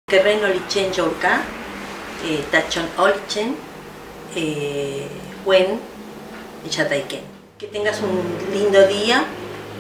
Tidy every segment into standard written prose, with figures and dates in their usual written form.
Terreno lichen jorka, tachon olchen, wen y chataiken. Que tengas un lindo día,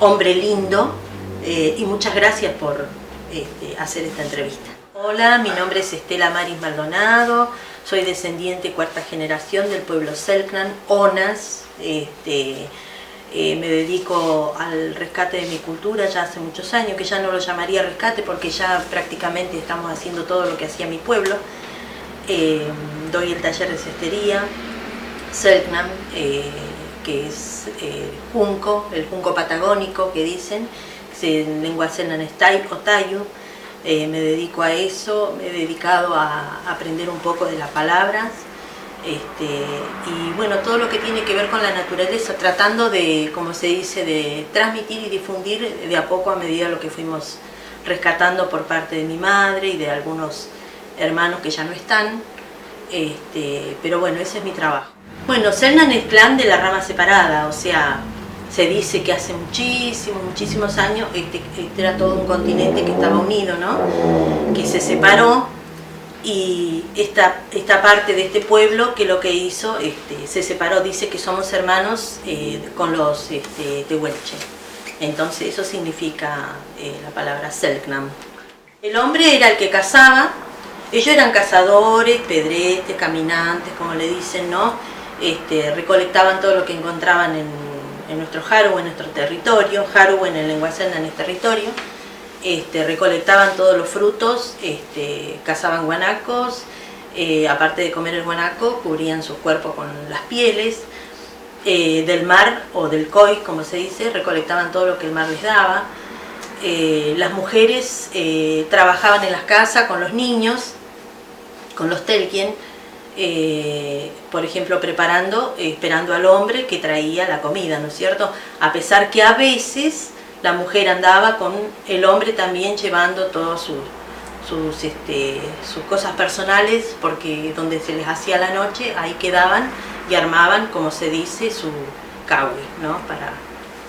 hombre lindo, y muchas gracias por hacer esta entrevista. Hola, mi nombre es Estela Maris Maldonado, soy descendiente cuarta generación del pueblo Selknam, Onas. Me dedico al rescate de mi cultura ya hace muchos años, que ya no lo llamaría rescate porque ya prácticamente estamos haciendo todo lo que hacía mi pueblo. Doy el taller de cestería, Selknam, que es junco, el junco patagónico que dicen, en lengua selknam es o tayu. Me dedico a eso, me he dedicado a aprender un poco de las palabras. Y bueno, todo lo que tiene que ver con la naturaleza, tratando de, como se dice, de transmitir y difundir de a poco a medida de lo que fuimos rescatando por parte de mi madre y de algunos hermanos que ya no están, pero bueno, ese es mi trabajo. Bueno, Selknam es clan de la rama separada, o sea, se dice que hace muchísimos años este era todo un continente que estaba unido, ¿no? Que se separó. Y esta parte de este pueblo que lo que hizo, se separó, dice que somos hermanos con los tehuelche. Entonces eso significa la palabra Selknam. El hombre era el que cazaba, ellos eran cazadores, pedretes, caminantes, como le dicen, ¿no? Recolectaban todo lo que encontraban en nuestro Haru, en nuestro territorio. Haru en el lengua selknam es territorio. Recolectaban todos los frutos, cazaban guanacos, aparte de comer el guanaco, cubrían su cuerpo con las pieles, del mar o del koi, como se dice, recolectaban todo lo que el mar les daba. Las mujeres trabajaban en las casas con los niños, con los telkien, por ejemplo, esperando al hombre que traía la comida, ¿no es cierto? A pesar que a veces la mujer andaba con el hombre también llevando todas sus cosas personales, porque donde se les hacía la noche, ahí quedaban y armaban, como se dice, su kawi, ¿no?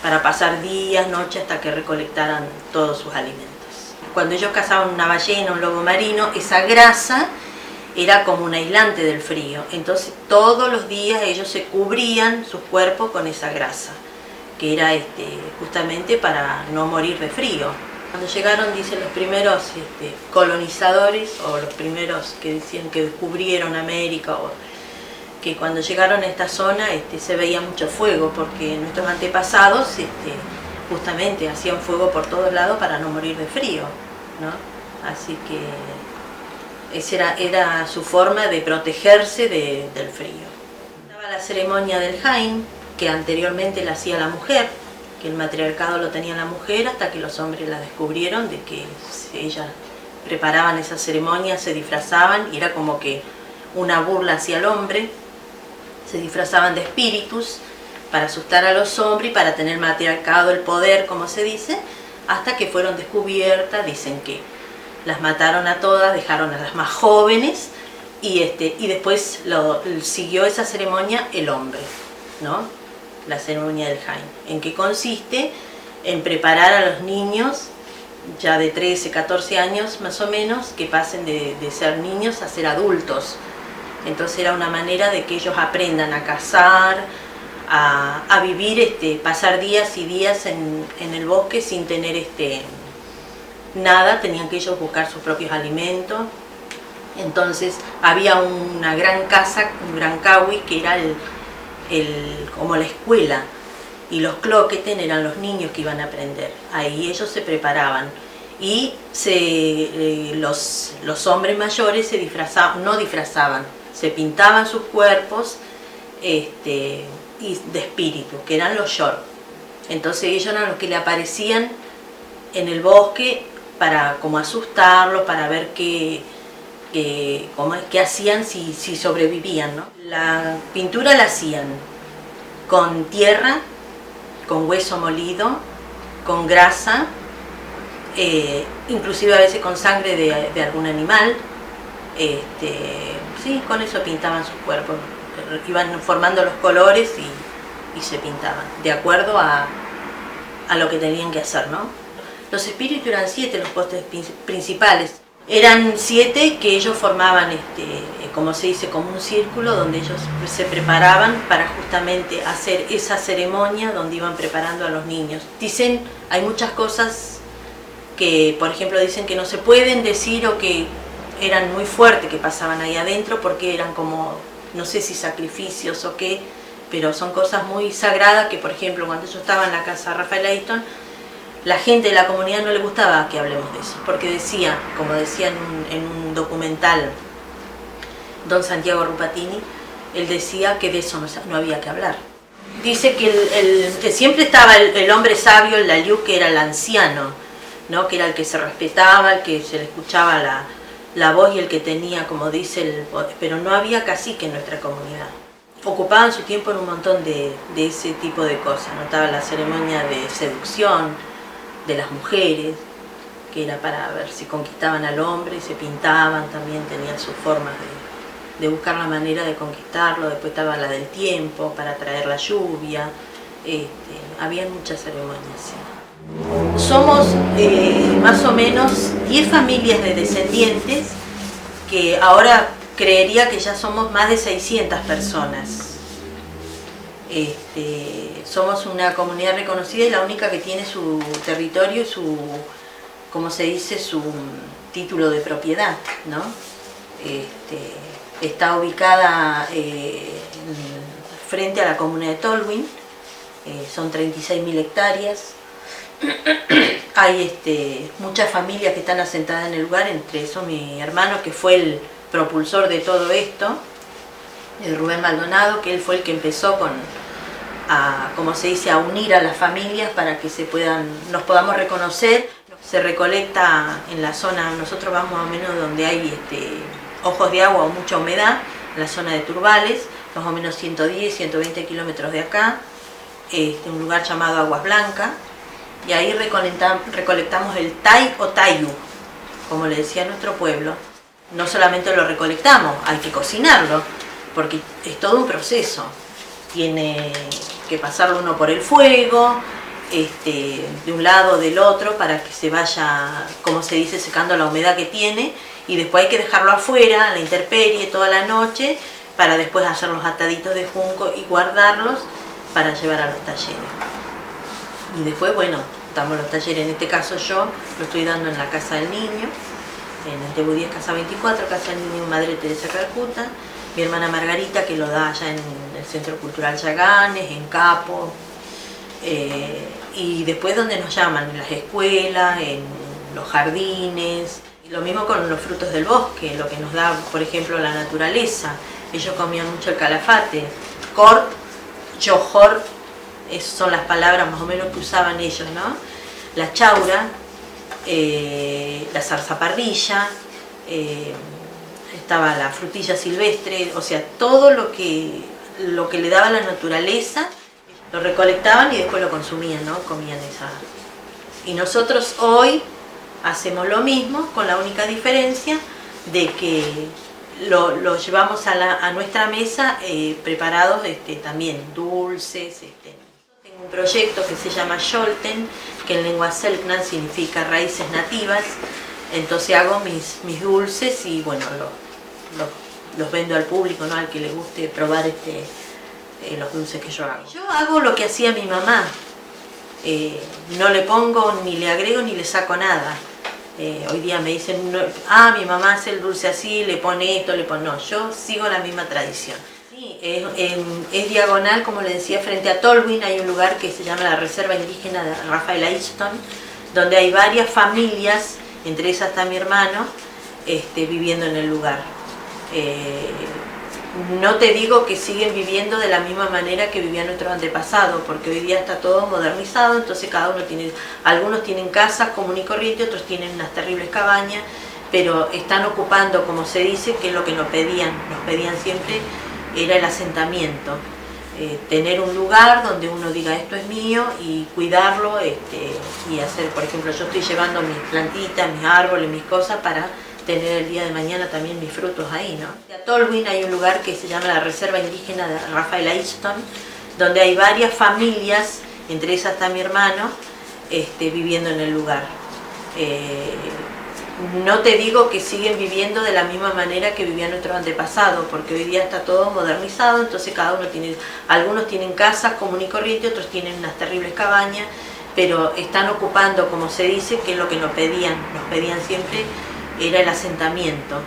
Para pasar días, noches, hasta que recolectaran todos sus alimentos. Cuando ellos cazaban una ballena, un lobo marino, esa grasa era como un aislante del frío, entonces todos los días ellos se cubrían sus cuerpos con esa grasa, que era justamente para no morir de frío. Cuando llegaron, dicen, los primeros colonizadores, o los primeros que decían que descubrieron América, o que cuando llegaron a esta zona se veía mucho fuego, porque nuestros antepasados justamente hacían fuego por todos lados para no morir de frío, ¿no? Así que esa era su forma de protegerse del frío. Estaba la ceremonia del Hain, que anteriormente la hacía la mujer, que el matriarcado lo tenía la mujer, hasta que los hombres la descubrieron, de que ellas preparaban esa ceremonia, se disfrazaban, y era como que una burla hacia el hombre. Se disfrazaban de espíritus para asustar a los hombres y para tener matriarcado, el poder, como se dice, hasta que fueron descubiertas. Dicen que las mataron a todas, dejaron a las más jóvenes, y después siguió esa ceremonia el hombre, ¿no? La ceremonia del Hain, en que consiste en preparar a los niños ya de 13, 14 años más o menos, que pasen de ser niños a ser adultos. Entonces era una manera de que ellos aprendan a cazar, a vivir, pasar días y días en el bosque sin tener nada, tenían que ellos buscar sus propios alimentos. Entonces había una gran casa, un gran kawi, que era como la escuela, y los cloqueten eran los niños que iban a aprender. Ahí ellos se preparaban, y los hombres mayores se disfrazaban, se pintaban sus cuerpos y de espíritu, que eran los short. Entonces ellos eran los que le aparecían en el bosque para como asustarlos, para ver qué hacían, si sobrevivían, ¿no? La pintura la hacían con tierra, con hueso molido, con grasa, inclusive a veces con sangre de algún animal. Sí, con eso pintaban sus cuerpos, iban formando los colores y se pintaban, de acuerdo a lo que tenían que hacer, ¿no? Los espíritus eran 7 los postres principales. Eran 7 que ellos formaban, como se dice, como un círculo donde ellos se preparaban para justamente hacer esa ceremonia donde iban preparando a los niños. Dicen, hay muchas cosas que, por ejemplo, dicen que no se pueden decir o que eran muy fuertes que pasaban ahí adentro porque eran como, no sé si sacrificios o qué, pero son cosas muy sagradas que, por ejemplo, cuando yo estaba en la casa de Rafael Ayston, la gente de la comunidad no le gustaba que hablemos de eso, porque decía, como decía en un documental don Santiago Rupatini, él decía que de eso no había que hablar. Dice que siempre estaba el hombre sabio, el Laliu, que era el anciano, ¿no? Que era el que se respetaba, el que se le escuchaba la voz y el que tenía, como dice, el poder, pero no había cacique en nuestra comunidad. Ocupaban su tiempo en un montón de ese tipo de cosas, ¿no? Estaba la ceremonia de seducción de las mujeres, que era para ver si conquistaban al hombre, se pintaban, también tenían sus formas de buscar la manera de conquistarlo. Después estaba la del tiempo, para traer la lluvia, había muchas ceremonias, sí. Somos más o menos 10 familias de descendientes, que ahora creería que ya somos más de 600 personas. Somos una comunidad reconocida y la única que tiene su territorio y su, como se dice, su título de propiedad, ¿no? Está ubicada frente a la comuna de Tolwyn, son 36.000 hectáreas. Hay muchas familias que están asentadas en el lugar, entre eso mi hermano, que fue el propulsor de todo esto, Rubén Maldonado, que él fue el que empezó como se dice, a unir a las familias para que nos podamos reconocer. Se recolecta en la zona, nosotros vamos más o menos donde hay ojos de agua o mucha humedad, en la zona de Turbales, más o menos 110, 120 kilómetros de acá, un lugar llamado Aguas Blancas, y ahí recolectamos el tai o tayu, como le decía nuestro pueblo. No solamente lo recolectamos, hay que cocinarlo, porque es todo un proceso. Tiene que pasarlo uno por el fuego, de un lado o del otro, para que se vaya, como se dice, secando la humedad que tiene, y después hay que dejarlo afuera, a la intemperie, toda la noche, para después hacer los ataditos de junco y guardarlos para llevar a los talleres. Y después, bueno, damos los talleres, en este caso yo lo estoy dando en la Casa del Niño, en el Tebu 10, Casa 24, Casa del Niño Madre Teresa Calcuta, mi hermana Margarita, que lo da allá en el Centro Cultural Yaganes, en Capo, y después donde nos llaman, en las escuelas, en los jardines. Y lo mismo con los frutos del bosque, lo que nos da, por ejemplo, la naturaleza. Ellos comían mucho el calafate, cort, yojor, esas son las palabras más o menos que usaban ellos, ¿no? La chaura, la zarzaparrilla, estaba la frutilla silvestre, o sea, todo lo que le daba la naturaleza, lo recolectaban y después lo consumían, ¿no? Comían esa. Y nosotros hoy hacemos lo mismo, con la única diferencia de que lo llevamos a nuestra mesa preparados también dulces. Tengo un proyecto que se llama Xolten, que en lengua selknam significa raíces nativas. Entonces hago mis dulces y bueno, los vendo al público, ¿no? Al que le guste probar los dulces que yo hago. Yo hago lo que hacía mi mamá. No le pongo, ni le agrego, ni le saco nada. Hoy día me dicen, no, mi mamá hace el dulce así, le pone esto, le pone... No, yo sigo la misma tradición. Sí, es diagonal, como le decía, frente a Tolwyn hay un lugar que se llama la Reserva Indígena de Rafael Ayston, donde hay varias familias, entre esas está mi hermano, viviendo en el lugar. No te digo que siguen viviendo de la misma manera que vivían nuestros antepasados, porque hoy día está todo modernizado, entonces cada uno algunos tienen casas común y corriente, otros tienen unas terribles cabañas, pero están ocupando, como se dice, que es lo que nos pedían siempre, era el asentamiento. tener un lugar donde uno diga esto es mío y cuidarlo, y hacer, por ejemplo, yo estoy llevando mis plantitas, mis árboles, mis cosas para tener el día de mañana también mis frutos ahí, ¿no? En Tolwyn hay un lugar que se llama la Reserva Indígena de Rafael Aiston, donde hay varias familias, entre esas está mi hermano, viviendo en el lugar. No te digo que siguen viviendo de la misma manera que vivían nuestros antepasados, porque hoy día está todo modernizado, entonces cada uno tiene, algunos tienen casas común y corriente, otros tienen unas terribles cabañas, pero están ocupando, como se dice, que es lo que nos pedían siempre, era el asentamiento.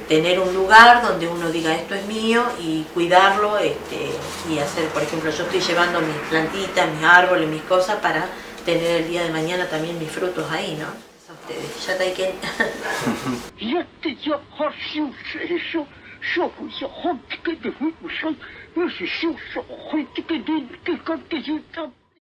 Tener un lugar donde uno diga esto es mío y cuidarlo, y hacer, por ejemplo, yo estoy llevando mis plantitas, mis árboles, mis cosas para tener el día de mañana también mis frutos ahí, ¿no? Ya te hay que... 一直要好修持修，社会要好这个的会不上，要是修社会这个的这个的就他。